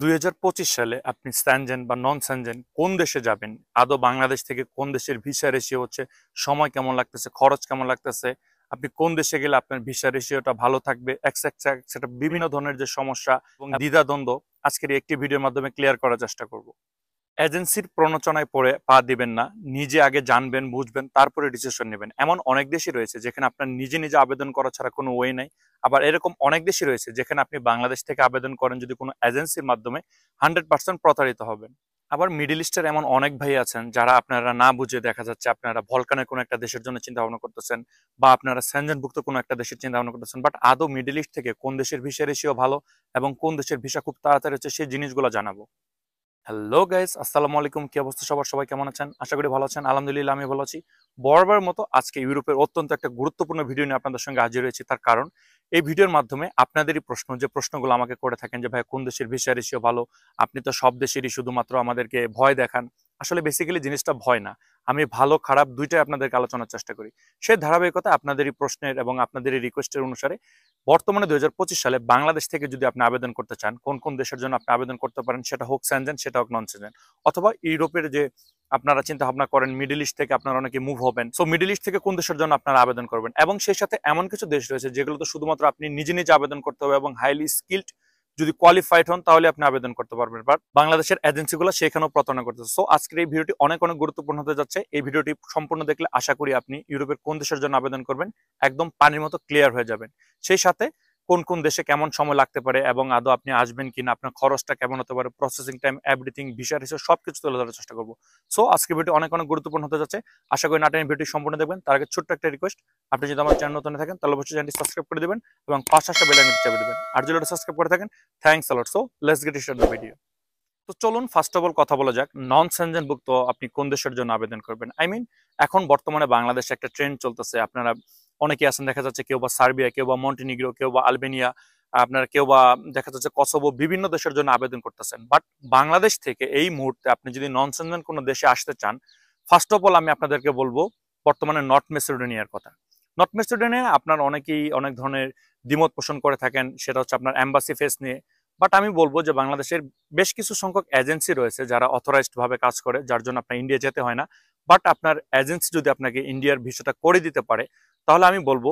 2025 সালে আপনি স্যানজেন বা নন স্যানজেন কোন দেশে যাবেন, আদৌ বাংলাদেশ থেকে কোন দেশের ভিসা রেশিও হচ্ছে, সময় কেমন লাগতেছে, খরচ কেমন লাগতেছে, আপনি কোন দেশে গেলে আপনার ভিসা রেশিওটা ভালো থাকবে, সেটা বিভিন্ন ধরনের যে সমস্যা এবং দ্বিধাদ্বন্দ্ব আজকের এই একটি ভিডিওর মাধ্যমে ক্লিয়ার করার চেষ্টা করব। এজেন্সির প্রণোচনায় পড়ে পা দিবেন না, নিজে আগে জানবেন বুঝবেন তারপরে ডিসিশন নেবেন। এমন অনেক দেশই রয়েছে যেখানে আপনার নিজে নিজে আবেদন করা ছাড়া কোনো ওয়ে নাই। আবার এরকম অনেক দেশই রয়েছে যেখানে আপনি বাংলাদেশ থেকে আবেদন করেন যদি কোনো এজেন্সির মাধ্যমে 100% প্রতারিত হবেন। আবার মিডল ইস্টের এমন অনেক ভাই আছেন যারা আপনারা না বুঝে দেখা যাচ্ছে আপনারা ভলকানের কোনো একটা দেশের জন্য চিন্তা ভাবনা করতেছেন বা আপনারা সেনজেনভুক্ত কোনো একটা দেশের চিন্তা ভাবনা করতেছেন, বাট আদৌ মিডল ইস্ট থেকে কোন দেশের ভিসা রেশিও ভালো এবং কোন দেশের ভিসা খুব তাড়াতাড়ি হচ্ছে সেই জিনিসগুলো জানাবো। হ্যালো গাইস, আসসালামু আলাইকুম। কি অবস্থা সবার? সবাই কেমন আছেন? আশা করি ভালো আছেন। আলহামদুলিল্লাহ আমি ভালো আছি। বরাবর মতো আজকে ইউরোপের অত্যন্ত একটা গুরুত্বপূর্ণ ভিডিও নিয়ে আপনাদের সঙ্গে হাজির হয়েছি। তার কারণ এই ভিডিওর মাধ্যমে আপনাদেরই প্রশ্ন, যে প্রশ্নগুলো আমাকে করে থাকেন যে ভাই কোন দেশের ভিসা রেশিও ভালো, আপনি তো সব দেশেরই শুধুমাত্র আমাদেরকে ভয় দেখান। আসলে বেসিক্যালি জিনিসটা ভয় না, আমি ভালো খারাপ দুইটাই আপনাদেরকে আলোচনার চেষ্টা করি। সেই ধারাবাহিকতা আপনাদেরই প্রশ্নের এবং আপনাদেরই রিকোয়েস্টের অনুসারে বর্তমানে 2025 সালে বাংলাদেশ থেকে যদি আপনি আবেদন করতে চান, কোন কোন দেশের জন্য আপনি আবেদন করতে পারেন, সেটা হোক স্যানজেন সেটা হোক নন স্যানজেন, অথবা ইউরোপের যে আপনারা চিন্তা ভাবনা করেন মিডল ইস্ট থেকে আপনারা অনেকে মুভ হবেন, সো মিডল ইস্ট থেকে কোন দেশের জন্য আপনারা আবেদন করবেন। এবং সেই সাথে এমন কিছু দেশ রয়েছে যেগুলো তো শুধুমাত্র আপনি নিজে নিজে আবেদন করতে হবে এবং হাইলি স্কিল্ড যদি কোয়ালিফাইড হন তাহলে আপনি আবেদন করতে পারবেন, বাট বাংলাদেশের এজেন্সিগুলো সেখানেও প্রতারণা করতেছে। সো আজকের এই ভিডিওটি অনেক অনেক গুরুত্বপূর্ণ হতে যাচ্ছে। এই ভিডিওটি সম্পূর্ণ দেখলে আশা করি আপনি ইউরোপের কোন দেশের জন্য আবেদন করবেন একদম পানির মতো ক্লিয়ার হয়ে যাবেন। সেই সাথে কোন কোন দেশে কেমন সময় লাগতে পারে এবং আদৌ আপনি আসবেন কিনা, আপনার খরচটা কেমন হতে পারে, processing time, everything, visa receive সবকিছু তুলে ধরার চেষ্টা করবো। সো আজকে ভিডিও অনেক অনেক গুরুত্বপূর্ণ হতে যাচ্ছে। আশা করি নাটেন ভিডিও সম্পূর্ণ দেখবেন। তার আগে ছোট্ট একটা রিকোয়েস্ট, আপনি যদি আমার চ্যানেল নতুন থাকেন তাহলে অবশ্যই চ্যানেলটি সাবস্ক্রাইব করে দিবেন এবং পাশে আসা বেল আইকনটি চাপে দিবেন। আর যদি সাবস্ক্রাইব করে থাকেন, thanks a lot. So let's get start the video. তো চলুন ফার্স্ট অফ অল কথা বলা যাক নন সেনজেনভুক্ত আপনি কোন দেশের জন্য আবেদন করবেন। এখন বর্তমানে বাংলাদেশে একটা ট্রেন্ড চলতেছে। আপনারা অনেকে আছেন, দেখা যাচ্ছে কেউ বা সার্বিয়া, কেউ বা মন্টিনিগ্রো, কেউ বা আলবেনিয়া, আপনার কেউ বা দেখা যাচ্ছে কসোভো, বিভিন্ন দেশের জন্য আবেদন করতেছেন। বাট বাংলাদেশ থেকে এই মুহূর্তে আপনি যদি নন সেনজেন কোনো দেশে আসতে চান, ফার্স্ট অফ অল আমি আপনাদেরকে বলবো বর্তমানে নর্থ মেসিডোনিয়ার কথা। নর্থ মেসিডোনিয়া আপনার অনেকেই অনেক ধরনের দ্বিমত পোষণ করে থাকেন, সেটা হচ্ছে আপনার এম্বাসি ফেস নিয়ে। বাট আমি বলবো যে বাংলাদেশের বেশ কিছু সংখ্যক এজেন্সি রয়েছে যারা অথরাইজড ভাবে কাজ করে, যার জন্য আপনার ইন্ডিয়া যেতে হয় না। বাট আপনার এজেন্সি যদি আপনাকে ইন্ডিয়ার ভিসাটা করে দিতে পারে, তাহলে আমি বলবো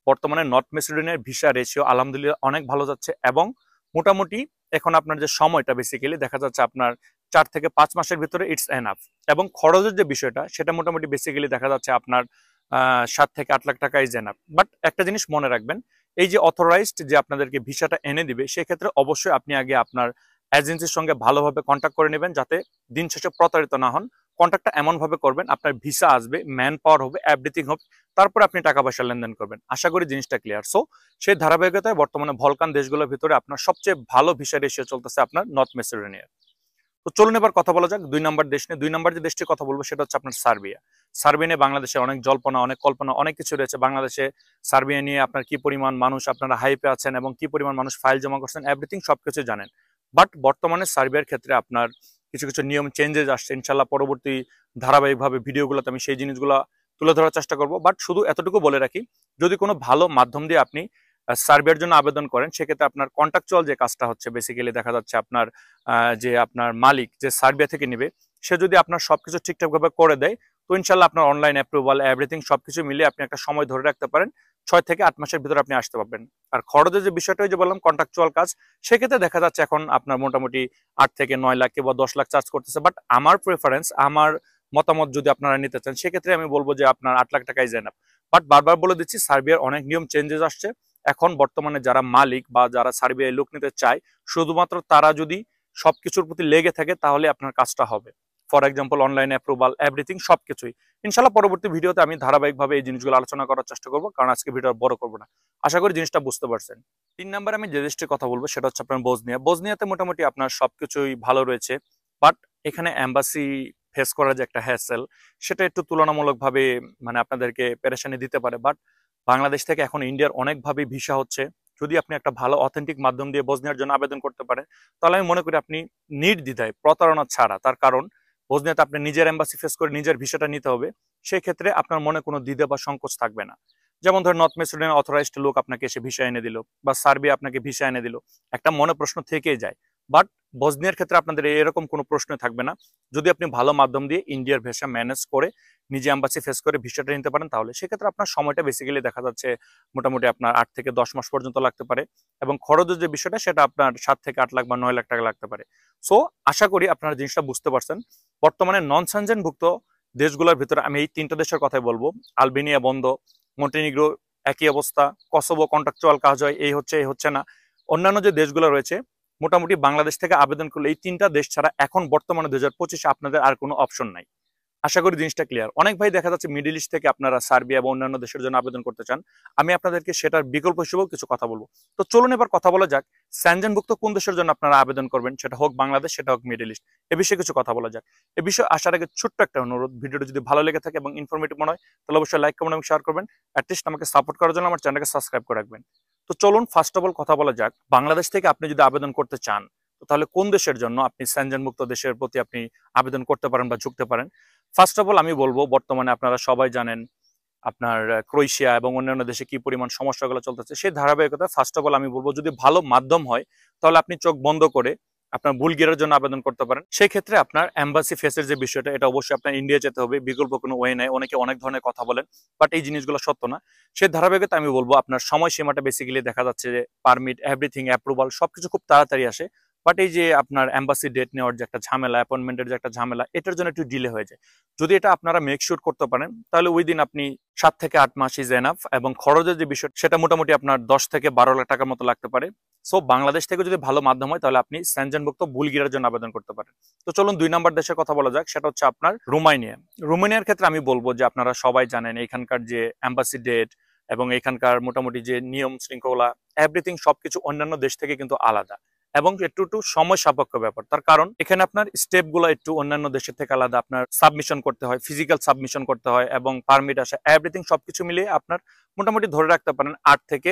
বর্তমানে নর্থ মেসিডোনিয়ার ভিসা রেশিও আলহামদুলিল্লাহ অনেক ভালো যাচ্ছে এবং মোটামুটি এখন আপনার যে সময়টা বেসিক্যালি দেখা যাচ্ছে আপনার 4 থেকে 5 মাসের ভিতরে ইটস এনাফ। এবং খরচের যে বিষয়টা সেটা মোটামুটি বেসিক্যালি দেখা যাচ্ছে আপনার 7 থেকে 8 লাখ টাকা ইজ এনাফ। বাট একটা জিনিস মনে রাখবেন, এই যে অথরাইজড যে আপনাদেরকে ভিসাটা এনে দিবে, সেক্ষেত্রে অবশ্যই আপনি আগে আপনার এজেন্সির সঙ্গে ভালোভাবে কন্ট্যাক্ট করে নেবেন যাতে দিন শেষে প্রতারিত না হন। কন্ট্যাক্টটা এমন ভাবে করবেন আপনার ভিসা আসবে, ম্যান পাওয়ার হবে, এভরিথিং হবে, তারপর আপনি টাকা পয়সা লেনদেন করবেন। আশা করি জিনিসটা ক্লিয়ার। সো সেই ধারাবাহিকতায় বর্তমানে ভলকান দেশগুলোর ভিতরে আপনার সবচেয়ে ভালো ভিসা রেশিও চলতেছে আপনার নর্থ মেসিডোনিয়া। তো চলুন এবার কথা বলা যাক 2 নম্বর দেশ নিয়ে। 2 নম্বর যে দেশটির কথা বলবো সেটা হচ্ছে আপনার সার্বিয়া। সার্বিয়া নিয়ে বাংলাদেশে অনেক জল্পনা, অনেক কল্পনা, অনেক কিছু রয়েছে। বাংলাদেশে সার্বিয়া নিয়ে আপনার কি পরিমাণ মানুষ আপনারা হাইপে আছেন এবং কি পরিমাণ মানুষ ফাইল জমা করছেন, এভরিথিং সবকিছু জানেন। বাট বর্তমানে সার্বিয়ার ক্ষেত্রে আপনার কিছু কিছু নিয়ম চেঞ্জেস আসছে। ইনশাল্লাহ পরবর্তী ধারাবাহিকভাবে ভিডিওগুলোতে আমি সেই জিনিসগুলো তুলে ধরার চেষ্টা করবো। বাট শুধু এতটুকু বলে রাখি, যদি কোনো ভালো মাধ্যম দিয়ে আপনি সার্বিয়ার জন্য আবেদন করেন, সেক্ষেত্রে আপনার কন্ট্রাকচুয়াল যে কাজটা হচ্ছে বেসিক্যালি দেখা যাচ্ছে আপনার যে আপনার মালিক যে সার্বিয়া থেকে নেবে, সে যদি আপনার সবকিছু ঠিকঠাকভাবে করে দেয়, তো ইনশাল্লাহ আপনার অনলাইন অ্যাপ্রুভাল এভরিথিং সবকিছু মিলিয়ে আপনি একটা সময় ধরে রাখতে পারেন, 6 থেকে 8 মাসের ভিতরে আপনি আসতে পারবেন। আর খরচের যে বিষয়টা যে বললাম কন্ট্রাকচুয়াল কাজ, সেক্ষেত্রে দেখা যাচ্ছে এখন আপনার মোটামুটি 8 থেকে 9 লাখ বা 10 লাখ চার্জ করতেছে। বাট আমার প্রেফারেন্স, আমার মতামত যদি আপনারা নিতে চান, সেক্ষেত্রে আমি বলবো যে আপনার 8 লাখ টাকাই যায় না। বাট বারবার বলে দিচ্ছি, সার্বিয়ার অনেক নিয়ম চেঞ্জেস আসছে। এখন বর্তমানে যারা মালিক বা যারা সার্বিয়ায় লোক নিতে চায়, শুধুমাত্র তারা যদি সবকিছুর প্রতি লেগে থাকে তাহলে আপনার কাজটা হবে। For example online approval everything সবকিছুই। ইনশাল্লাহ পরবর্তী ভিডিওতে আমি ধারাবাহিকভাবে এই জিনিসগুলো আলোচনা করার চেষ্টা করবো, কারণ আজকে ভিডিও বড় করবো না। আশা করি জিনিসটা বুঝতে পারছেন। 3 নম্বরে আমি যে দেশটির কথা বলবো সেটা হচ্ছে আপনার বসনিয়া। বসনিয়াতে মোটামুটি আপনার সবকিছুই ভালো রয়েছে। বাট এখানে এম্বাসি ফেস করার যে একটা হ্যাসেল, সেটা একটু তুলনামূলকভাবে মানে আপনাদেরকে পেরেশানি দিতে পারে। বাট বাংলাদেশ থেকে এখন ইন্ডিয়ার অনেকভাবে ভিসা হচ্ছে। যদি আপনি একটা ভালো অথেন্টিক মাধ্যম দিয়ে বসনিয়ার জন্য আবেদন করতে পারেন, তাহলে আমি মনে করি আপনি নির্দ্বিধায় প্রতারণা ছাড়া, তার কারণ বসনিয়াতে আপনি নিজের এম্বাসি ফেস করে নিজের ভিসাটা নিতে হবে, সেই ক্ষেত্রে আপনার মনে কোনো দ্বিধা বা সংকোচ থাকবে না। যেমন ধরেন নর্থ মেসিডোনিয়ার অথরাইজড লোক আপনাকে এসে ভিসা এনে দিল বা সার্বিয়া আপনাকে ভিসা এনে দিল, একটা মনে প্রশ্ন থেকেই যায়। বাট বসনিয়ার ক্ষেত্রে আপনাদের এরকম কোনো প্রশ্ন থাকবে না। যদি আপনি ভালো মাধ্যম দিয়ে ইন্ডিয়ার ভিসা ম্যানেজ করে নিজে এম্বাসি ফেস করে ভিসাটা নিতে পারেন, তাহলে সেক্ষেত্রে আপনার সময়টা বেসিক্যালি দেখা যাচ্ছে মোটামুটি আপনার 8 থেকে 10 মাস পর্যন্ত লাগতে পারে, এবং খরচের যে বিষয়টা সেটা আপনার 7 থেকে 8 লাখ বা 9 লাখ টাকা লাগতে পারে। সো আশা করি আপনারা জিনিসটা বুঝতে পারছেন। বর্তমানে নন সেনজেনভুক্ত দেশগুলোর ভিতরে আমি এই 3টা দেশের কথাই বলবো। আলবেনিয়া বন্ধ, মন্টিনিগ্রো একই অবস্থা, কসোভো কন্ট্রাকচুয়াল কাজ হয়, এই হচ্ছে না। অন্যান্য যে দেশগুলো রয়েছে মোটামুটি বাংলাদেশ থেকে আবেদন করলে এই 3টা দেশ ছাড়া এখন বর্তমানে 2025 আপনাদের আর কোনো অপশন নাই। আশা করি জিনিসটা ক্লিয়ার। অনেক ভাই দেখা যাচ্ছে মিডল ইস্ট থেকে আপনারা সার্বিয়া বা অন্যান্য দেশের জন্য আবেদন করতে চান, আমি আপনাদেরকে সেটার বিকল্প হিসেবেও কিছু কথা বলবো। তো চলুন এবার কথা বলা যাক স্যানজেনভুক্ত কোন দেশের জন্য আপনারা আবেদন করবেন, সেটা হোক বাংলাদেশ, সেটা হোক মিডল ইস্ট। এ বিষয়ে কিছু কথা বলা যাক। এ বিষয়ে আসার আগে ছোট্ট একটা অনুরোধ, ভিডিওটা যদি ভালো লেগে থাকে এবং ইনফরমেটিভ মনে হয় তাহলে অবশ্যই লাইক, কমেন্ট এবং শেয়ার করবেন। অ্যাটলিস্ট আমাকে সাপোর্ট করার জন্য আমার চ্যানেলকে সাবস্ক্রাইব করে রাখবেন। তো চলুন ফার্স্ট অফ অল কথা বলা যাক, বাংলাদেশ থেকে আপনি যদি আবেদন করতে চান তাহলে কোন দেশের জন্য আপনি স্যানজেনভুক্ত দেশের প্রতি আপনি আবেদন করতে পারেন বা ঝুঁকতে পারেন। ফার্স্ট অফ অল আমি বলবো, বর্তমানে আপনারা সবাই জানেন আপনার ক্রোয়েশিয়া এবং অন্যান্য দেশে কি পরিমাণ সমস্যাগুলো চলতেছে, সেই ধারাবাহিকতা ফার্স্ট অফ অল আমি বলবো যদি ভালো মাধ্যম হয় তাহলে আপনি চোখ বন্ধ করে আপনার বুলগেরিয়ার জন্য আবেদন করতে পারেন। সেই ক্ষেত্রে আপনার এম্বাসি ফেসের যে বিষয়টা, এটা অবশ্যই আপনার ইন্ডিয়া যেতে হবে, বিকল্প কোনো ওয়ে নাই। অনেকে অনেক ধরনের কথা বলেন, বাট এই জিনিসগুলো সত্য না। সেই ধারাবাহিকতা আমি বলবো আপনার সময়সীমাটা বেসিক্যালি দেখা যাচ্ছে যে পারমিট, এভরিথিং, অ্যাপ্রুভাল সবকিছু খুব তাড়াতাড়ি আসে, বাট এই যে আপনার এম্বাসি ডেট নেওয়ার যে একটা ঝামেলা, অ্যাপয়েন্টমেন্টের যে একটা ঝামেলা, এটার জন্য একটু ডিলে হয়ে যায়। যদি এটা আপনারা মেক শিওর করতে পারেন তাহলে উইদিন আপনি 7 থেকে 8 মাস ইজ এনাফ, এবং খরচের যে বিষয় সেটা মোটামুটি আপনার 10 থেকে 12 লাখ টাকার মতো লাগতে পারে। সো বাংলাদেশ থেকে যদি ভালো মাধ্যম হয় তাহলে আপনি স্যানজেনভুক্ত বুলগেরিয়ার জন্য আবেদন করতে পারেন। তো চলুন 2 নম্বর দেশের কথা বলা যাক, সেটা হচ্ছে আপনার রোমানিয়া। রোমানিয়ার ক্ষেত্রে আমি বলবো যে আপনারা সবাই জানেন এখানকার যে এম্বাসি ডেট এবং এখানকার মোটামুটি যে নিয়ম শৃঙ্খলা, এভরিথিং সবকিছু অন্যান্য দেশ থেকে কিন্তু আলাদা এবং একটু একটু সময় সাপেক্ষ ব্যাপার। তার কারণ এখানে আপনার স্টেপ গুলো একটু অন্যান্য দেশের থেকে আলাদা। আপনার সাবমিশন করতে হয়, ফিজিক্যাল সাবমিশন করতে হয়, এবং পারমিট আসে, এভরিথিং সবকিছু মিলিয়ে আপনার মোটামুটি ধরে রাখতে পারেন 8 থেকে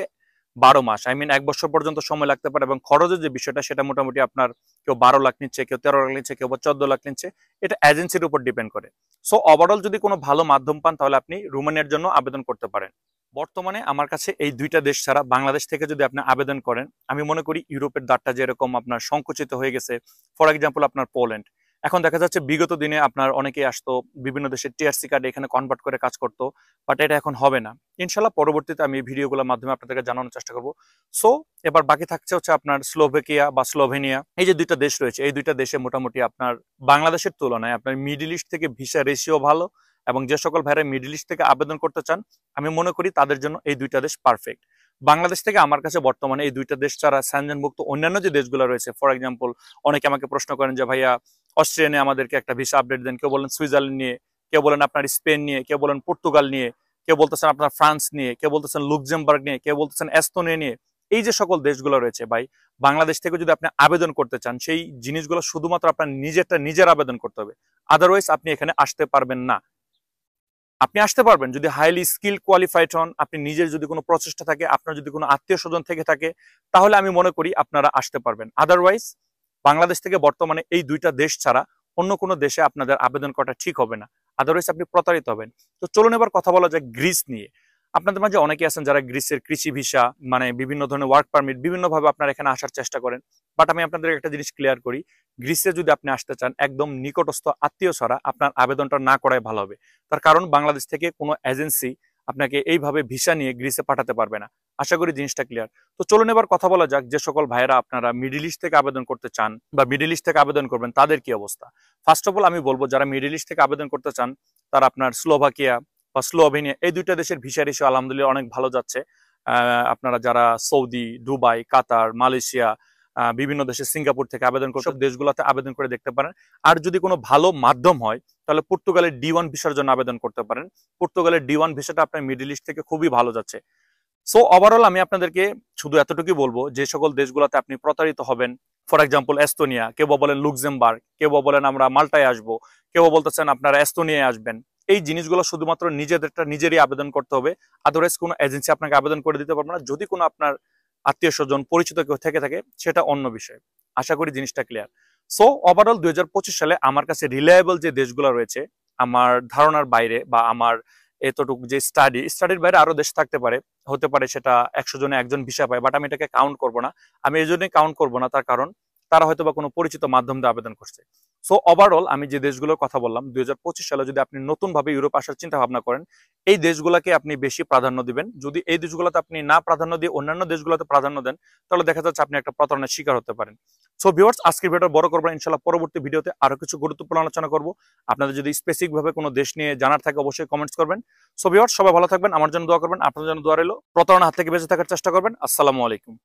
12 মাস, আই মিন 1 বছর পর্যন্ত সময় লাগতে পারে। এবং খরচের যে বিষয়টা সেটা মোটামুটি আপনার কেউ 12 লাখ নিচ্ছে, কেউ 13 লাখ নিচ্ছে, কেউ 14 লাখ নিচ্ছে, এটা এজেন্সির উপর ডিপেন্ড করে। সো ওভারঅল যদি কোনো ভালো মাধ্যম পান তাহলে আপনি রোমানিয়ার জন্য আবেদন করতে পারেন। বর্তমানে আমার কাছে এই 2টা দেশ ছাড়া বাংলাদেশ থেকে যদি আপনি আবেদন করেন, আমি মনে করি ইউরোপের দ্বারটা যেরকম আপনার সংকুচিত হয়ে গেছে, ফর এক্সাম্পল আপনার পোল্যান্ড, এখন দেখা যাচ্ছে বিগত দিনে আপনার অনেকেই আসতো বিভিন্ন দেশের টিআরসি কার্ডে এখানে কনভার্ট করে কাজ করতো, বাট এটা এখন হবে না। ইনশাল্লাহ পরবর্তীতে আমি এই ভিডিওগুলোর মাধ্যমে আপনাদেরকে জানানোর চেষ্টা করব। সো এবার বাকি থাকছে হচ্ছে আপনার স্লোভাকিয়া বা স্লোভেনিয়া। এই যে 2টা দেশ রয়েছে, এই 2টা দেশে মোটামুটি আপনার বাংলাদেশের তুলনায় আপনার মিডল ইস্ট থেকে ভিসা রেশিও ভালো, এবং যে সকল ভাইরা মিডল ইস্ট থেকে আবেদন করতে চান আমি মনে করি তাদের জন্য এই 2টা দেশ পারফেক্ট। বাংলাদেশ থেকে আমার কাছে বর্তমানে এই 2টা দেশ ছাড়া স্যানজেনভুক্ত অন্যান্য যে দেশগুলো রয়েছে, ফর এক্সাম্পল অনেকে আমাকে প্রশ্ন করেন যে ভাইয়া অস্ট্রিয়া নিয়ে আমাদেরকে একটা ভিসা আপডেট দেন, কেউ বলেন সুইজারল্যান্ড নিয়ে, কেউ বলেন আপনার স্পেন নিয়ে, কেউ বলেন পর্তুগাল নিয়ে, কেউ বলতেছেন আপনার ফ্রান্স নিয়ে, কেউ বলতেছেন লুক্সেমবার্গ নিয়ে, কেউ বলতেছেন এস্তোনিয়া নিয়ে। এই যে সকল দেশগুলো রয়েছে ভাই, বাংলাদেশ থেকে যদি আপনি আবেদন করতে চান সেই জিনিসগুলো শুধুমাত্র আপনার নিজের আবেদন করতে হবে, আদারওয়াইজ আপনি এখানে আসতে পারবেন না। আপনি আসতে পারবেন যদি হাইলি স্কিল কোয়ালিফাইড হন, আপনি নিজের যদি কোনো প্রচেষ্টা থাকে, আপনার যদি কোনো আত্মীয় স্বজন থেকে থাকে, তাহলে আমি মনে করি আপনারা আসতে পারবেন। আদারওয়াইজ বাংলাদেশ থেকে বর্তমানে এই 2টা দেশ ছাড়া অন্য কোনো দেশে আপনাদের আবেদন করাটা ঠিক হবে না, আদারওয়াইজ আপনি প্রতারিত হবেন। তো চলুন এবার কথা বলা যায় গ্রিস নিয়ে। আপনাদের মাঝে অনেকে আছেন যারা গ্রিসের কৃষি ভিসা, মানে বিভিন্ন ধরনের ওয়ার্ক পারমিট, বিভিন্নভাবে আপনারা এখানে আসার চেষ্টা করেন। বাট আমি আপনাদের একটা জিনিস ক্লিয়ার করি, গ্রিসে যদি আপনি আসতে চান একদম নিকটস্থ আত্মীয় ছাড়া আপনার আবেদনটা না করাই ভালো হবে। তার কারণ বাংলাদেশ থেকে কোনো এজেন্সি আপনাকে এইভাবে ভিসা নিয়ে গ্রিসে পাঠাতে পারবে না। আশা করি জিনিসটা ক্লিয়ার। তো চলুন এবার কথা বলা যাক যে সকল ভাইয়েরা আপনারা মিডল ইস্ট থেকে আবেদন করতে চান বা মিডল ইস্ট থেকে আবেদন করবেন তাদের কি অবস্থা। ফার্স্ট অফ অল আমি বলবো যারা মিডল ইস্ট থেকে আবেদন করতে চান তারা আপনার স্লোভাকিয়া বা স্লোভেনিয়া, এই 2টা দেশের ভিসা রেশিও আলহামদুলিল্লাহ অনেক ভালো যাচ্ছে। আপনারা যারা সৌদি, দুবাই, কাতার, মালয়েশিয়া, বিভিন্ন দেশে, সিঙ্গাপুর থেকে আবেদন করতে দেশগুলোতে আবেদন করে দেখতে পারেন। আর যদি কোনো ভালো মাধ্যম হয় তাহলে পর্তুগালের D1 ভিসার জন্য আবেদন করতে পারেন। পর্তুগালের D1 ভিসাটা আপনার মিডল ইস্ট থেকে খুবই ভালো যাচ্ছে। সো ওভারঅল আমি আপনাদেরকে শুধু এতটুকুই বলবো, যে সকল দেশগুলোতে আপনি প্রতারিত হবেন, ফর এক্সাম্পল এস্তোনিয়া, কেউ বলেন লুক্সেমবার্গ, কেউ বলেন আমরা মাল্টায় আসবো, কেউ বলতেছেন আপনারা এস্তোনিয়ায় আসবেন, এই জিনিসগুলো শুধুমাত্র নিজেরই আবেদন করতে হবে, আদারওয়াইজ কোনো এজেন্সি আপনাকে আবেদন করে দিতে পারবে না। যদি কোনো আপনার আত্মীয় স্বজন পরিচিত কেউ থেকে থাকে সেটা অন্য বিষয়। আশা করি জিনিসটা ক্লিয়ার। সো ওভারঅল 2025 সালে আমার কাছে রিলায়েবল যে দেশগুলো রয়েছে, আমার ধারণার বাইরে বা আমার এতটুকু যে স্টাডির বাইরে আরো দেশ থাকতে পারে, হতে পারে সেটা 100 জনে একজন ভিসা পায়, বাট আমি এটাকে কাউন্ট করবো না। আমি এই জন্যই কাউন্ট করবো না, তার কারণ তারা হয়তো বা কোনো পরিচিত মাধ্যম দিয়ে আবেদন করছে। সো ওভারঅল আমি যে দেশগুলোর কথা বললাম 2025 সালে যদি আপনি নতুনভাবে ইউরোপ আসার চিন্তা ভাবনা করেন, এই দেশগুলোকে আপনি বেশি প্রাধান্য দিবেন। যদি এই দেশগুলোতে আপনি না প্রাধান্য দিয়ে অন্যান্য দেশগুলোতে প্রাধান্য দেন, তাহলে দেখা যাচ্ছে আপনি একটা প্রতারণার শিকার হতে পারেন। সো ভিউয়ার্স, আজকের ভিডিওটা বড় করবো না, ইনশাআল্লাহ পরবর্তী ভিডিওতে আরো কিছু গুরুত্বপূর্ণ আলোচনা করব। আপনাদের যদি স্পেসিফিক ভাবে কোনো দেশ নিয়ে জানার থাকে অবশ্যই কমেন্টস করবেন। সো ভিউয়ার্স, সবাই ভালো থাকবেন, আমার জন্য দোয়া করবেন, আপনাদের জন্য দোয়া রইল। প্রতারণার হাত থেকে বেঁচে থাকার চেষ্টা করবেন। আসসালামু আলাইকুম।